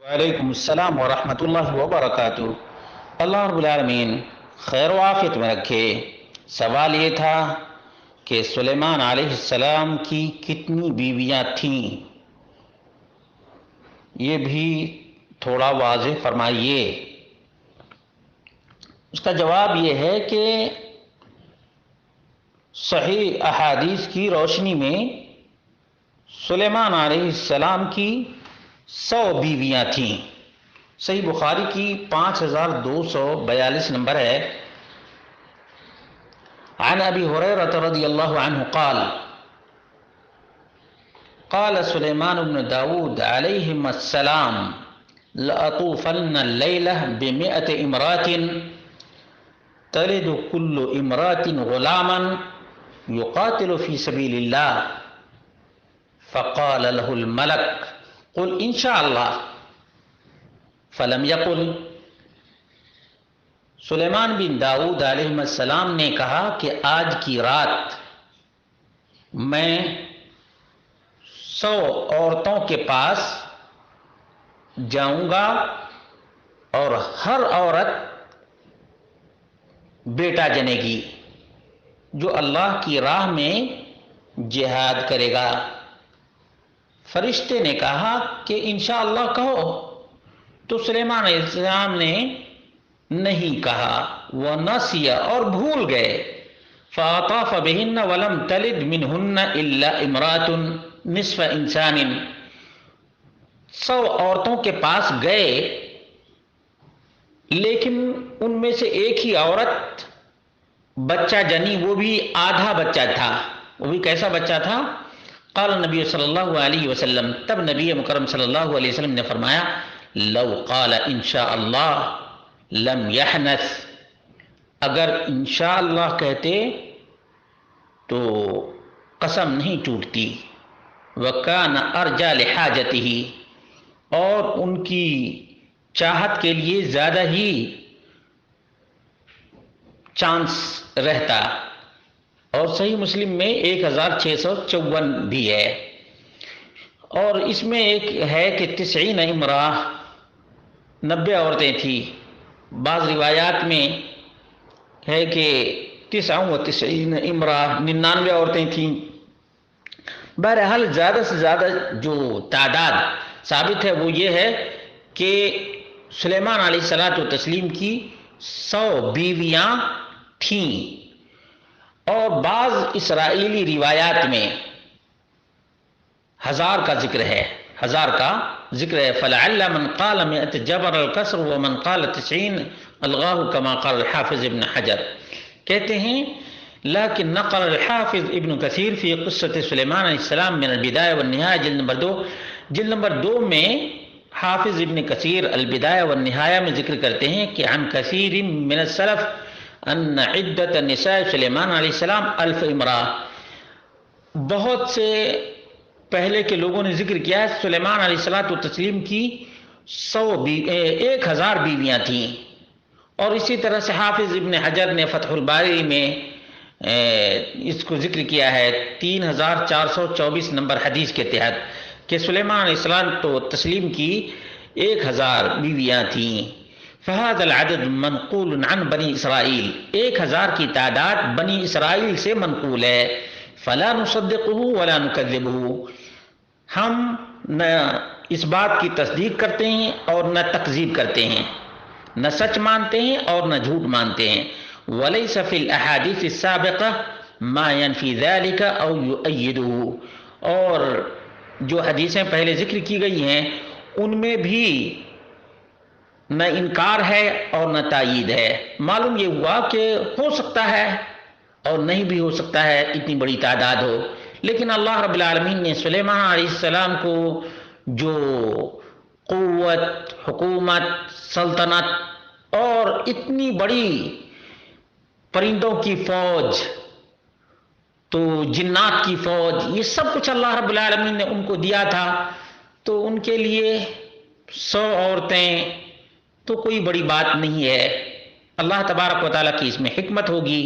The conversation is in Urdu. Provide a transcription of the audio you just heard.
وعلیکم السلام ورحمۃ اللہ وبرکاتہ۔ اللہ رب العالمین خیر و عافیت میں رکھے۔ سوال یہ تھا کہ سلیمان علیہ السلام کی کتنی بیویاں تھیں، یہ بھی تھوڑا واضح فرمائیے۔ اس کا جواب یہ ہے کہ صحیح احادیث کی روشنی میں سلیمان علیہ السلام کی 100 بیویاں تھیں۔ صحیح بخاری کی 5242 نمبر ہے۔ عن ابی ہریرہ رضی اللہ عنہ قال قال سلیمان بن داود علیہم السلام لأطوفن اللیلہ ب100 امرات تلد كل امرأة غلاما يقاتل في سبيل الله فقال له الملك قل إن شاء الله فلم يقل۔ سلیمان بن داؤد علیہ السلام نے کہا کہ آج کی رات میں 100 عورتوں کے پاس جاؤں گا اور ہر عورت بیٹا جنے گی جو اللہ کی راہ میں جہاد کرے گا۔ فرشتے نے کہا کہ انشاءاللہ کہو، تو سلیمان علیہ السلام نے نہیں کہا، وہ نسیا اور بھول گئے۔ فاطاف بہن ولم تلد منہن الا امرات نصف انسان۔ 100 عورتوں کے پاس گئے لیکن ان میں سے ایک ہی عورت بچہ جنی، وہ بھی آدھا بچہ تھا۔ وہ بھی کیسا بچہ تھا؟ قال نبی صلی اللہ علیہ وسلم، تب نبی مکرم صلی اللہ علیہ وسلم نے فرمایا لو قال انشاءاللہ لم یحنث، اگر انشاءاللہ کہتے تو قسم نہیں ٹوٹتی۔ وکان ارجا لحاجتہ، اور ان کی چاہت کے لیے زیادہ ہی چانس رہتا۔ اور صحیح مسلم میں 1654 بھی ہے۔ اور اس میں ایک ہے کہ 90 امراء، 90 عورتیں تھیں۔ بعض روایات میں ہے کہ 99 امراء، 99 عورتیں تھیں۔ بہرحال زیادہ سے زیادہ جو تعداد ثابت ہے وہ یہ ہے کہ سلیمان علیہ الصلاۃ والتسلیم کی 100 بیویاں تھیں۔ اور بعض اسرائیلی روایات میں 1000 کا ذکر ہے، 1000 کا ذکر ہے۔ فلعل من قال 100 جبر الکسر ومن قال 90 الغاہ کما قال الحافظ ابن حجر۔ کہتے ہیں لیکن نقل الحافظ ابن کثیر فی قصۃ سلیمان علیہ السلام من البدایہ والنہایہ جلد نمبر 2 میں حافظ ابن کثیر البدایہ والنہایہ میں ذکر کرتے ہیں کہ عن کثیر من السلف ان عدت النساء سلیمان علیہ السلام 1000 امراء، بہت سے پہلے کے لوگوں نے ذکر کیا ہے سلیمان علیہ الصلاۃ والتسلیم کی 1000 بیویاں تھیں۔ اور اسی طرح سے حافظ ابن حجر نے فتح الباری میں اس کو ذکر کیا ہے 3424 نمبر حدیث کے تحت کہ سلیمان علیہ السلام تو تسلیم کی 1000 بیویاں تھیں۔ فہذا العدد منقول عن بنی اسرائیل، 1000 کی تعداد بنی اسرائیل سے منقول ہے۔ فلا نصدقہ ولا نکذبہ، ہم نہ اس بات کی تصدیق کرتے ہیں اور نہ تکذیب کرتے ہیں، نہ سچ مانتے ہیں اور نہ جھوٹ مانتے ہیں۔ ولیس فی الاحادیث السابقہ ما ینفی ذلک او یؤیدہ، اور جو حدیثیں پہلے ذکر کی گئی ہیں ان میں بھی نہ انکار ہے اور نہ تائید ہے۔ معلوم یہ ہوا کہ ہو سکتا ہے اور نہیں بھی ہو سکتا ہے اتنی بڑی تعداد ہو، لیکن اللہ رب العالمین نے سلیمان علیہ السلام کو جو قوت، حکومت، سلطنت اور اتنی بڑی پرندوں کی فوج، تو جنات کی فوج، یہ سب کچھ اللہ رب العالمین نے ان کو دیا تھا، تو ان کے لیے 100 عورتیں تو کوئی بڑی بات نہیں ہے۔ اللہ تبارک و تعالیٰ کی اس میں حکمت ہوگی۔